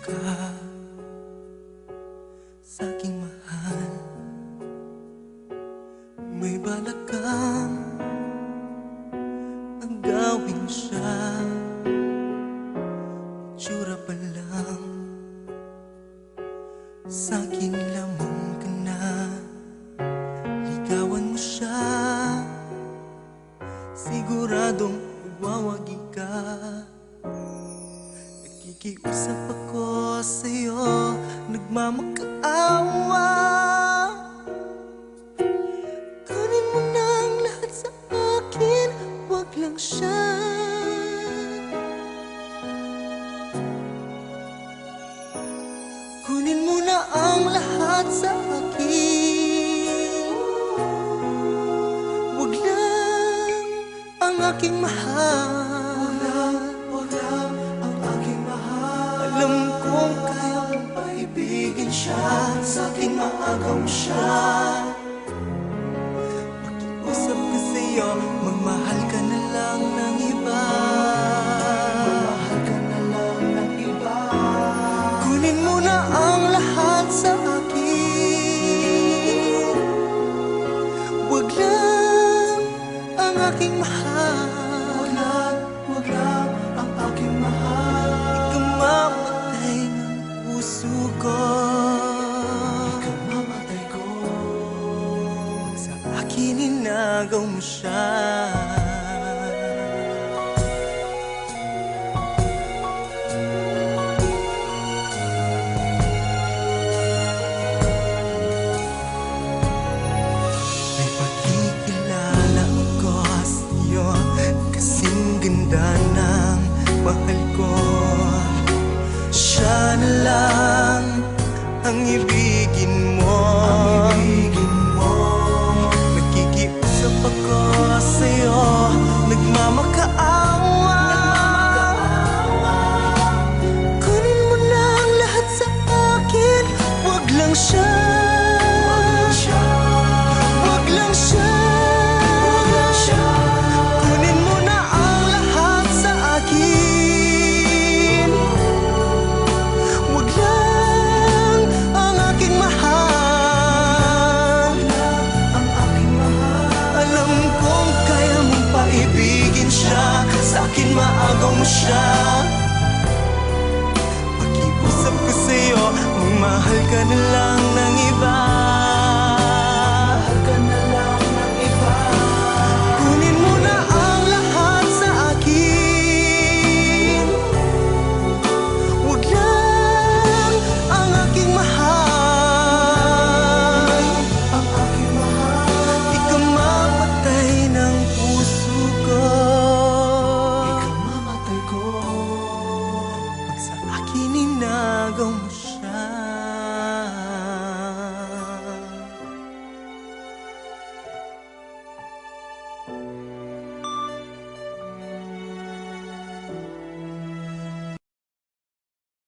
ka sa'king mahal. May balak kang agawin siya, itsura pa lang sa'kin lamang ka na. Ligawan mo siya, siguradong iwawagi ka. Nakikiusap ako sa'yo, nagmamakaawa. Kunin mo na ang lahat sa akin, wag lang siya. Kunin mo na ang lahat sa akin, wag lang ang aking mahal. Wag lang ang aking mahal. Alam kong kaya mong paibigin siya, sa'king maagaw siya. Pakiusap ka sa'yo, magmahal ka na lang ng iba. Magmahal ka na lang ng iba. Kunin mo na ang lahat sa akin, wag lang ang aking mahal. Wag lang ang aking mahal. Ikamamatay ng puso ko, ikamamatay ko. Sa akin inagaw mo siya. May pagkikilala ako sa'yo, kasing ganda ng mahal ko. Siya na lang ang ibigin mo. Nakikiusap ako sa'yo, nagmamakaawa. Kunin mo na ang lahat sa akin, wag lang siya. Wag lang siya. Kunin mo na ang lahat sa akin, wag lang ang aking mahal. Alam kong kaya mong paibigin siya, sa'kin maagaw mo siya. Pakiusap ko sa'yo, magmahal ka na lang ng iba. Kunin mo na ang lahat sa akin, wag lang ang aking mahal. Ikamamatay ng puso ko, ikamamatay ko. Pag sa akin inagaw mo siya.